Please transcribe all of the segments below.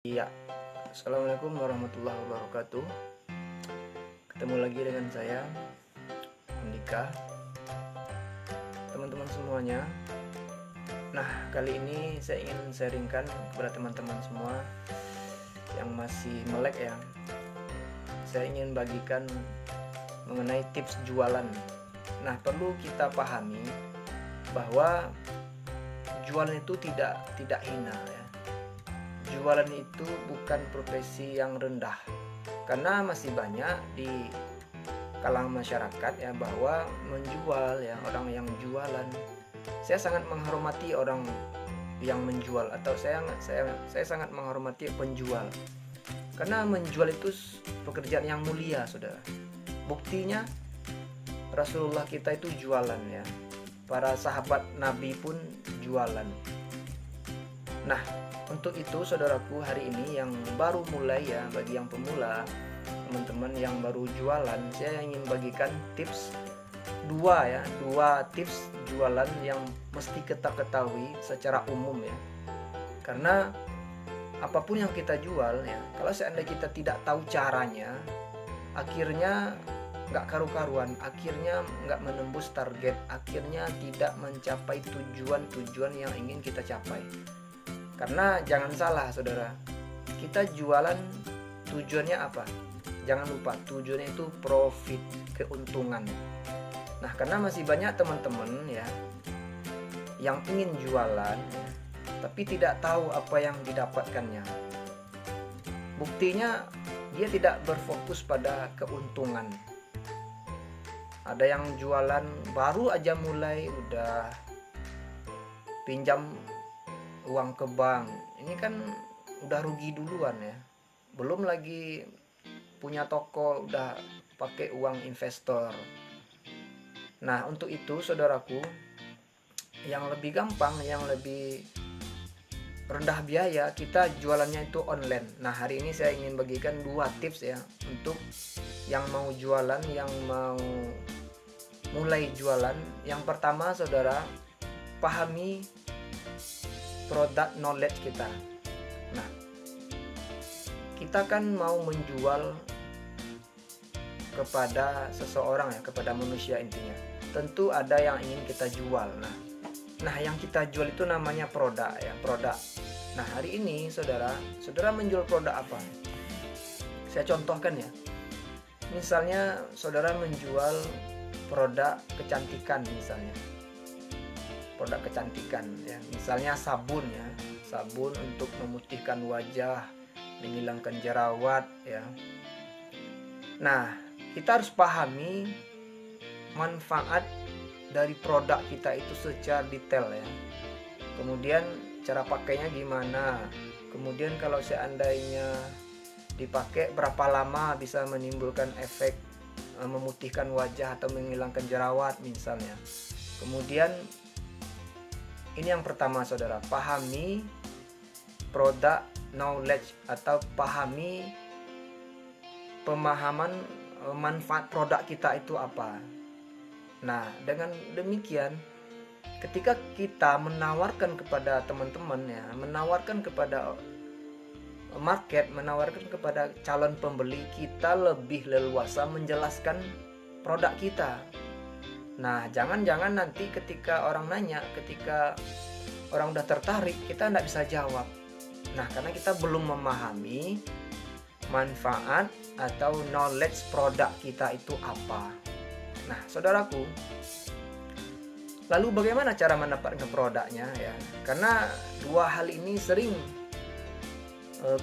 Iya, assalamualaikum warahmatullahi wabarakatuh. Ketemu lagi dengan saya, Andika. Teman-teman semuanya. Nah, kali ini saya ingin sharingkan kepada teman-teman semua yang masih melek ya. Saya ingin bagikan mengenai tips jualan. Nah, perlu kita pahami bahwa jualan itu tidak hina ya. Jualan itu bukan profesi yang rendah, karena masih banyak di kalangan masyarakat ya bahwa menjual ya, orang yang jualan. Saya sangat menghormati orang yang menjual, atau saya sangat menghormati penjual, karena menjual itu pekerjaan yang mulia, saudara. Buktinya Rasulullah kita itu jualan ya, para sahabat Nabi pun jualan. Nah, untuk itu saudaraku, hari ini yang baru mulai ya, bagi yang pemula, teman-teman yang baru jualan, saya ingin bagikan tips dua tips jualan yang mesti kita ketahui secara umum ya. Karena apapun yang kita jual ya, kalau seandainya kita tidak tahu caranya, akhirnya nggak karu-karuan, akhirnya nggak menembus target, akhirnya tidak mencapai tujuan yang ingin kita capai. Karena jangan salah saudara, kita jualan tujuannya apa? Jangan lupa, tujuannya itu profit, keuntungan. Nah, karena masih banyak teman-teman ya yang ingin jualan ya, tapi tidak tahu apa yang didapatkannya. Buktinya dia tidak berfokus pada keuntungan. Ada yang jualan baru aja mulai udah pinjam uang ke bank, ini kan udah rugi duluan ya. Belum lagi punya toko udah pakai uang investor. Nah, untuk itu saudaraku, yang lebih gampang, yang lebih rendah biaya, kita jualannya itu online. Nah, hari ini saya ingin bagikan 2 tips ya untuk yang mau jualan, yang mau mulai jualan. Yang pertama saudara, pahami produk knowledge kita. Nah, kita kan mau menjual kepada seseorang ya, kepada manusia intinya. Tentu ada yang ingin kita jual. Nah, yang kita jual itu namanya produk ya, produk. Nah, hari ini saudara menjual produk apa? Saya contohkan ya. Misalnya saudara menjual produk kecantikan misalnya. Produk kecantikan ya, misalnya sabun ya, sabun untuk memutihkan wajah, menghilangkan jerawat ya. Nah, kita harus pahami manfaat dari produk kita itu secara detail ya. Kemudian cara pakainya gimana, kemudian kalau seandainya dipakai berapa lama bisa menimbulkan efek memutihkan wajah atau menghilangkan jerawat misalnya. Kemudian ini yang pertama saudara, pahami produk knowledge atau pahami pemahaman manfaat produk kita itu apa. Nah, dengan demikian ketika kita menawarkan kepada teman-teman ya, menawarkan kepada market, menawarkan kepada calon pembeli, kita lebih leluasa menjelaskan produk kita. Nah, jangan-jangan nanti ketika orang nanya, ketika orang udah tertarik, kita nggak bisa jawab. Nah, karena kita belum memahami manfaat atau knowledge produk kita itu apa. Nah, saudaraku, lalu bagaimana cara mendapatkan produknya ya? Karena 2 hal ini sering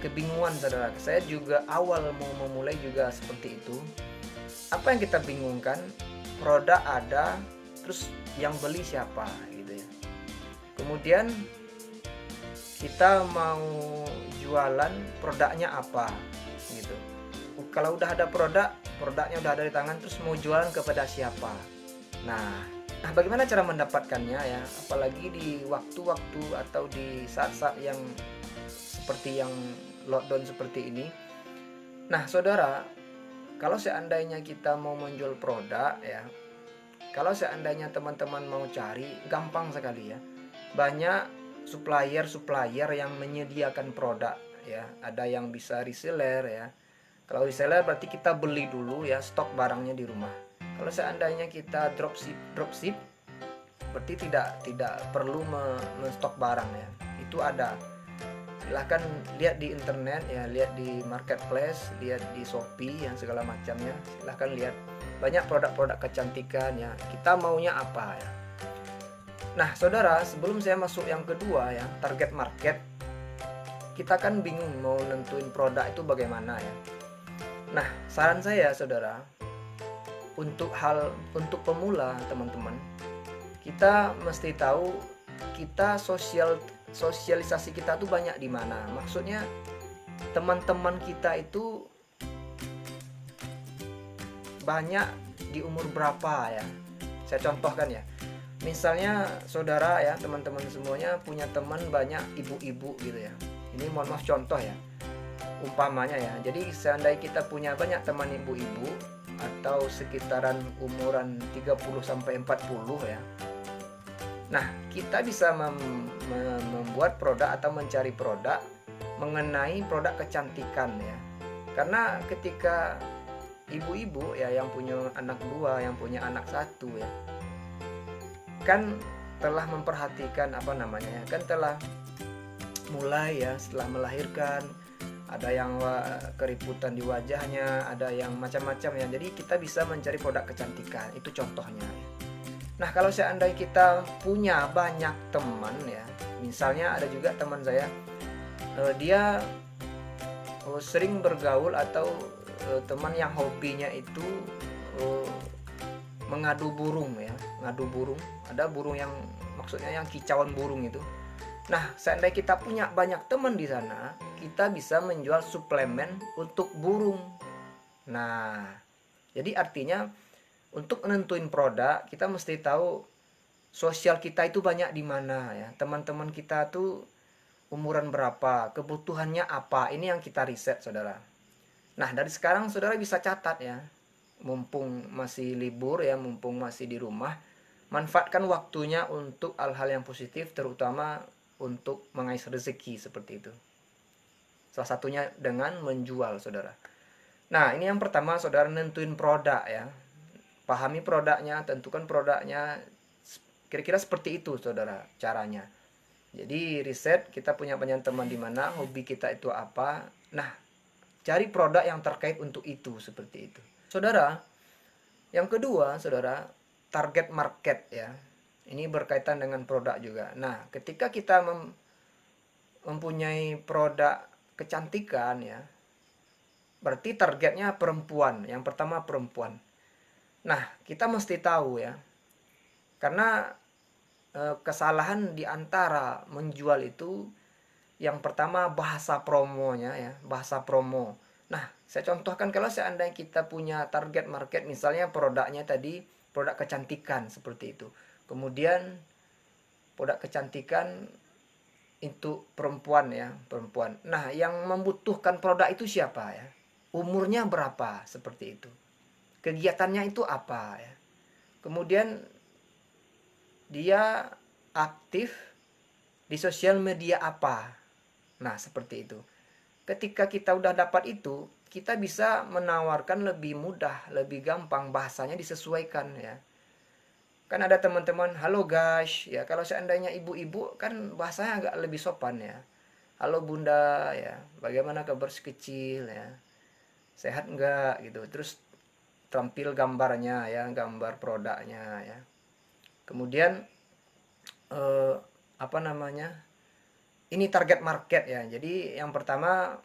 kebingungan saudara. Saya juga awal mau memulai juga seperti itu. Apa yang kita bingungkan? Produk ada, terus yang beli siapa gitu ya. Kemudian kita mau jualan, produknya apa gitu. Kalau udah ada produknya udah ada di tangan, terus mau jualan kepada siapa. Nah, bagaimana cara mendapatkannya ya, apalagi di waktu-waktu atau di saat-saat yang seperti yang lockdown seperti ini. Nah saudara, kalau seandainya kita mau menjual produk ya, kalau seandainya teman-teman mau cari, gampang sekali ya. Banyak supplier yang menyediakan produk ya, ada yang bisa reseller ya. Kalau reseller berarti kita beli dulu ya, stok barangnya di rumah. Kalau seandainya kita dropship berarti tidak perlu menstok barang ya. Itu ada. Silahkan lihat di internet ya, lihat di marketplace, lihat di Shopee yang segala macamnya. Silahkan lihat, banyak produk-produk kecantikan ya. Kita maunya apa ya. Nah saudara, sebelum saya masuk yang kedua ya, target market, kita kan bingung mau nentuin produk itu bagaimana ya. Nah saran saya saudara, untuk pemula teman-teman, kita mesti tahu kita sosialisasi kita tuh banyak di mana. Maksudnya teman-teman kita itu banyak di umur berapa ya. Saya contohkan ya. Misalnya saudara ya, teman-teman semuanya punya teman banyak ibu-ibu gitu ya. Ini mohon maaf contoh ya. Umpamanya ya. Jadi seandainya kita punya banyak teman ibu-ibu atau sekitaran umuran 30 sampai 40 ya. Nah, kita bisa membuat produk atau mencari produk mengenai produk kecantikan ya. Karena ketika ibu-ibu ya yang punya anak 2, yang punya anak 1 ya, kan telah memperhatikan kan telah mulai ya setelah melahirkan, ada yang keriputan di wajahnya, ada yang macam-macam ya. Jadi kita bisa mencari produk kecantikan, itu contohnya ya. Nah kalau seandainya kita punya banyak teman ya, misalnya ada juga teman saya, dia sering bergaul atau teman yang hobinya itu mengadu burung ya, ngadu burung. Ada burung yang maksudnya yang kicauan burung itu. Nah, seandainya kita punya banyak teman di sana, kita bisa menjual suplemen untuk burung. Nah, jadi artinya untuk menentuin produk, kita mesti tahu sosial kita itu banyak di mana ya. Teman-teman kita tuh umuran berapa, kebutuhannya apa. Ini yang kita riset, saudara. Nah, dari sekarang saudara bisa catat ya. Mumpung masih libur ya, mumpung masih di rumah, manfaatkan waktunya untuk hal-hal yang positif, terutama untuk mengais rezeki seperti itu. Salah satunya dengan menjual, saudara. Nah, ini yang pertama, saudara nentuin produk ya. Pahami produknya, tentukan produknya. Kira-kira seperti itu, saudara, caranya. Jadi riset, kita punya banyak teman di mana, hobi kita itu apa. Nah, cari produk yang terkait untuk itu, seperti itu. Saudara, yang kedua, saudara, target market ya. Ini berkaitan dengan produk juga. Nah, ketika kita mempunyai produk kecantikan ya, berarti targetnya perempuan. Yang pertama perempuan. Nah, kita mesti tahu ya. Karena kesalahan di antara menjual itu, yang pertama bahasa promonya ya, bahasa promo. Nah, saya contohkan kalau seandainya kita punya target market, misalnya produknya tadi produk kecantikan seperti itu. Kemudian produk kecantikan itu perempuan ya, perempuan. Nah, yang membutuhkan produk itu siapa ya? Umurnya berapa seperti itu. Kegiatannya itu apa ya? Kemudian dia aktif di sosial media apa? Nah, seperti itu. Ketika kita udah dapat itu, kita bisa menawarkan lebih mudah, lebih gampang, bahasanya disesuaikan ya. Kan ada teman-teman, halo guys, ya kalau seandainya ibu-ibu kan bahasanya agak lebih sopan ya. Halo bunda ya, bagaimana kabar si kecil ya, sehat enggak gitu. Terus tampil gambarnya ya, gambar produknya ya. Kemudian apa namanya, ini target market ya. Jadi yang pertama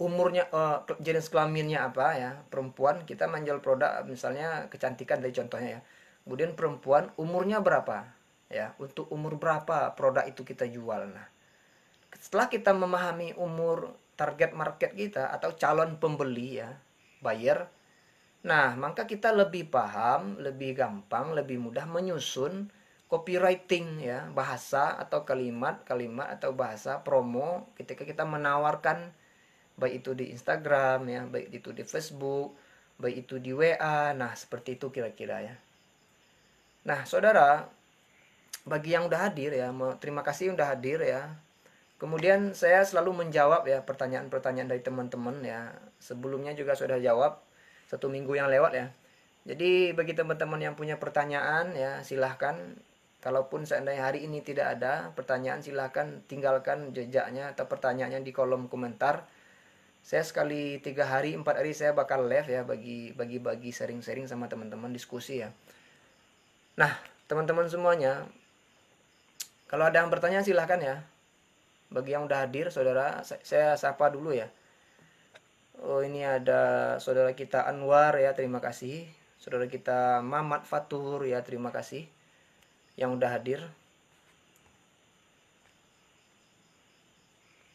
umurnya, jenis kelaminnya apa ya, perempuan, kita menjual produk misalnya kecantikan dari contohnya ya. Kemudian perempuan umurnya berapa ya, untuk umur berapa produk itu kita jual. Nah, setelah kita memahami umur target market kita atau calon pembeli ya, buyer, nah maka kita lebih paham, lebih gampang, lebih mudah menyusun copywriting ya, bahasa atau kalimat atau bahasa promo ketika kita menawarkan, baik itu di Instagram ya, baik itu di Facebook, baik itu di WA. Nah, seperti itu kira-kira ya. Nah, saudara, bagi yang udah hadir ya, terima kasih udah hadir ya. Kemudian saya selalu menjawab ya pertanyaan-pertanyaan dari teman-teman ya. Sebelumnya juga sudah jawab 1 minggu yang lewat ya. Jadi bagi teman-teman yang punya pertanyaan ya silahkan. Kalaupun seandainya hari ini tidak ada pertanyaan, silahkan tinggalkan jejaknya atau pertanyaannya di kolom komentar. Saya sekali 3 hari 4 hari saya bakal live ya, bagi sharing-sharing sama teman-teman, diskusi ya. Nah teman-teman semuanya, kalau ada yang bertanya silahkan ya. Bagi yang udah hadir saudara, saya sapa dulu ya. Oh ini ada saudara kita Anwar ya, terima kasih. Saudara kita Mamat Fatur ya, terima kasih yang udah hadir.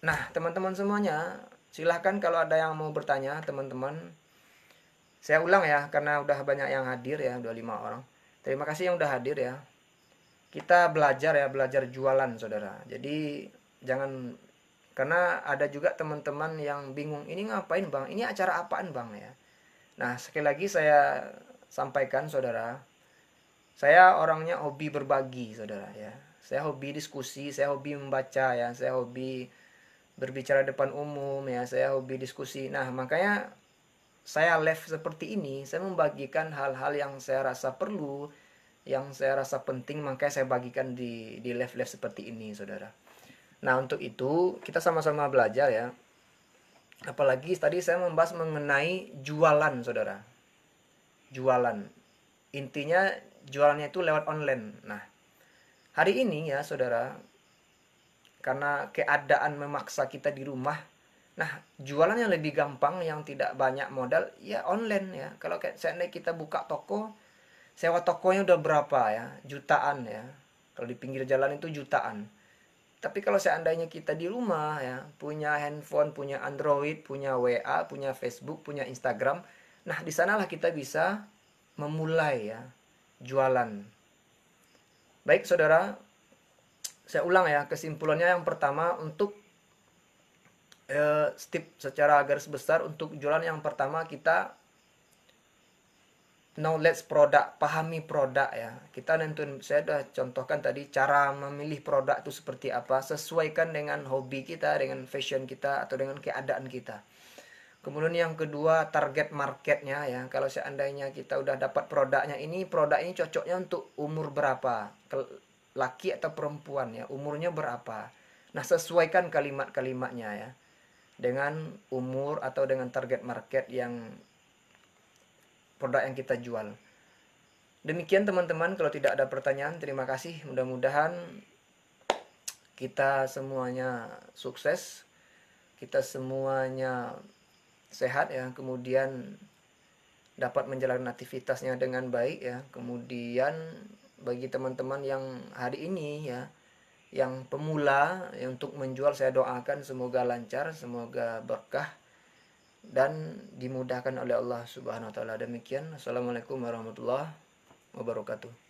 Nah teman-teman semuanya, silahkan kalau ada yang mau bertanya teman-teman. Saya ulang ya, karena udah banyak yang hadir ya, udah 5 orang. Terima kasih yang udah hadir ya. Kita belajar ya, belajar jualan saudara. Jadi jangan, karena ada juga teman-teman yang bingung, ini ngapain bang, ini acara apaan bang ya. Nah sekali lagi saya sampaikan saudara, saya orangnya hobi berbagi saudara ya. Saya hobi diskusi, saya hobi membaca ya, saya hobi berbicara depan umum ya, saya hobi diskusi. Nah makanya saya live seperti ini, saya membagikan hal-hal yang saya rasa perlu, yang saya rasa penting, makanya saya bagikan di live-live seperti ini saudara. Nah untuk itu kita sama-sama belajar ya. Apalagi tadi saya membahas mengenai jualan saudara. Jualan. Intinya jualannya itu lewat online. Nah hari ini ya saudara, karena keadaan memaksa kita di rumah, nah jualan yang lebih gampang, yang tidak banyak modal ya online ya. Kalau seandainya kita buka toko, sewa tokonya udah berapa ya, jutaan ya. Kalau di pinggir jalan itu jutaan. Tapi kalau seandainya kita di rumah ya, punya handphone, punya Android, punya WA, punya Facebook, punya Instagram, nah di sanalah kita bisa memulai ya jualan. Baik saudara, saya ulang ya kesimpulannya. Yang pertama, untuk step secara garis besar untuk jualan, yang pertama kita knowledge produk, pahami produk ya. Kita nentuin, saya sudah contohkan tadi cara memilih produk itu seperti apa, sesuaikan dengan hobi kita, dengan fashion kita, atau dengan keadaan kita. Kemudian yang kedua, target marketnya ya. Kalau seandainya kita udah dapat produknya ini cocoknya untuk umur berapa, laki atau perempuan ya, umurnya berapa. Nah sesuaikan kalimat-kalimatnya ya dengan umur atau dengan target market yang produk yang kita jual. Demikian teman-teman, kalau tidak ada pertanyaan, terima kasih. Mudah-mudahan kita semuanya sukses, kita semuanya sehat ya, kemudian dapat menjalankan aktivitasnya dengan baik ya. Kemudian bagi teman-teman yang hari ini ya, yang pemula ya, untuk menjual, saya doakan semoga lancar, semoga berkah dan dimudahkan oleh Allah Subhanahu wa taala. Demikian. Assalamualaikum warahmatullahi wabarakatuh.